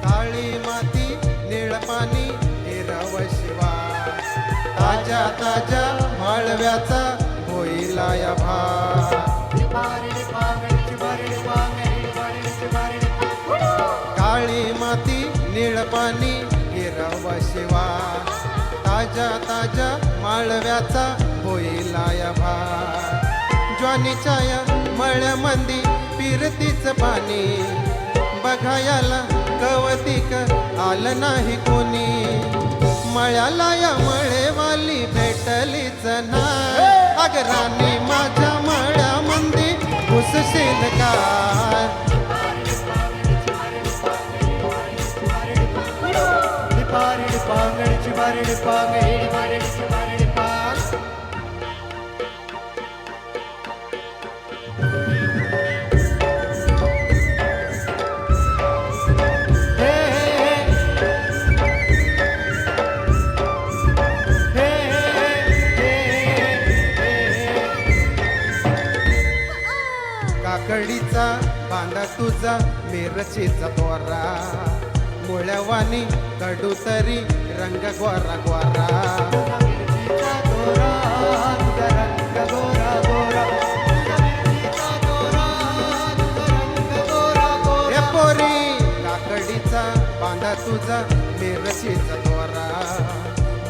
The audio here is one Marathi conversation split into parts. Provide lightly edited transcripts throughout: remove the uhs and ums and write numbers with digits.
काळी माती निळ पाणी हिरव शिवा ताज्या ताज्या माळव्याचा होईला या भार काळी माती निळ पाणी हिरव शिवा ताज्या ताज्या माळव्याचा होईला या भार ज्वानीच्या या मळ्यामंदी फिरतीच पाणी बघायला कवतिक आलं नाही कोणी मळ्याला या मळेवाली भेटलीच नाही अग राणी माझ्या मळ्यामंदी घुसशील काय काकडीचा बांधा तुझा मिरचीचा बोरा मुळ्यावानी कडू तरी रंग गोरा गोरा ए पोरी काकडीचा बांधा तुझा मिरचीचा दोरा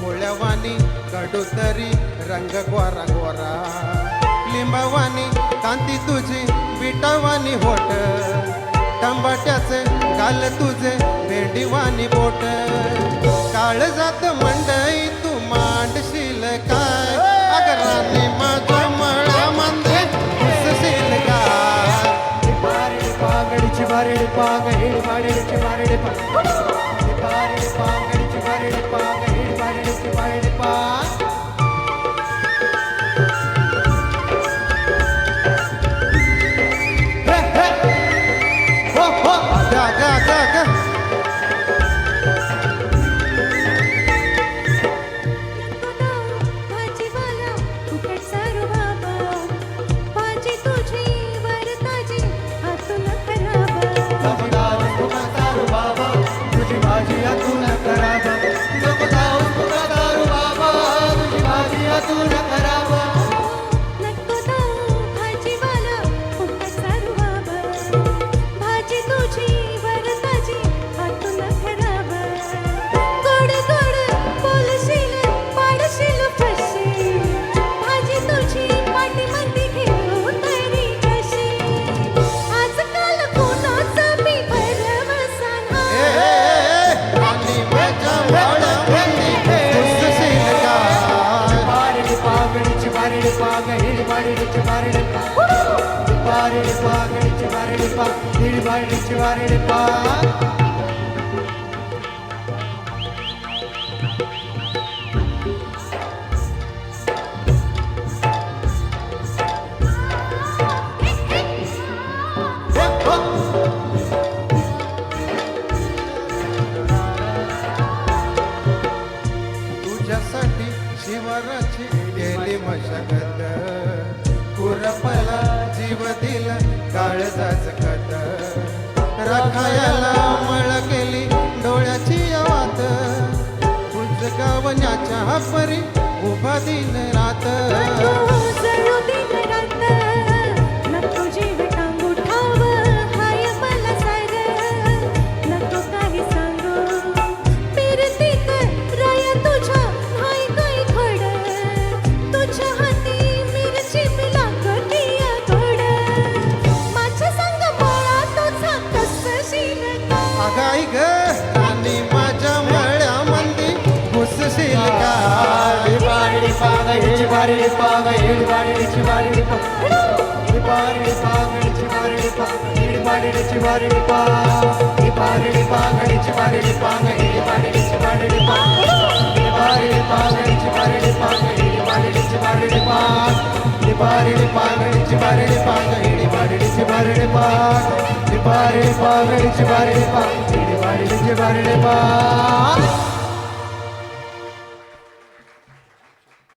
मुळ्यावानी कडू तरी रंग गोरा गोरा लिंबावानी कांती तुझी विटावानी होट टमाट्याचे गाल तुझे भेंडीवानी बोट काळ जात मंडई तू मांडशील काय अग राणी माझ्या मळ्यामध्ये घुसशील काय तुझ्यासाठी शिवराची गेली मशागत कुरपला जीव दिला काळजाच खत रखायला मळ केली डोळ्याची आवात उजगावण्याच्या परी उभा दिन रात पागडी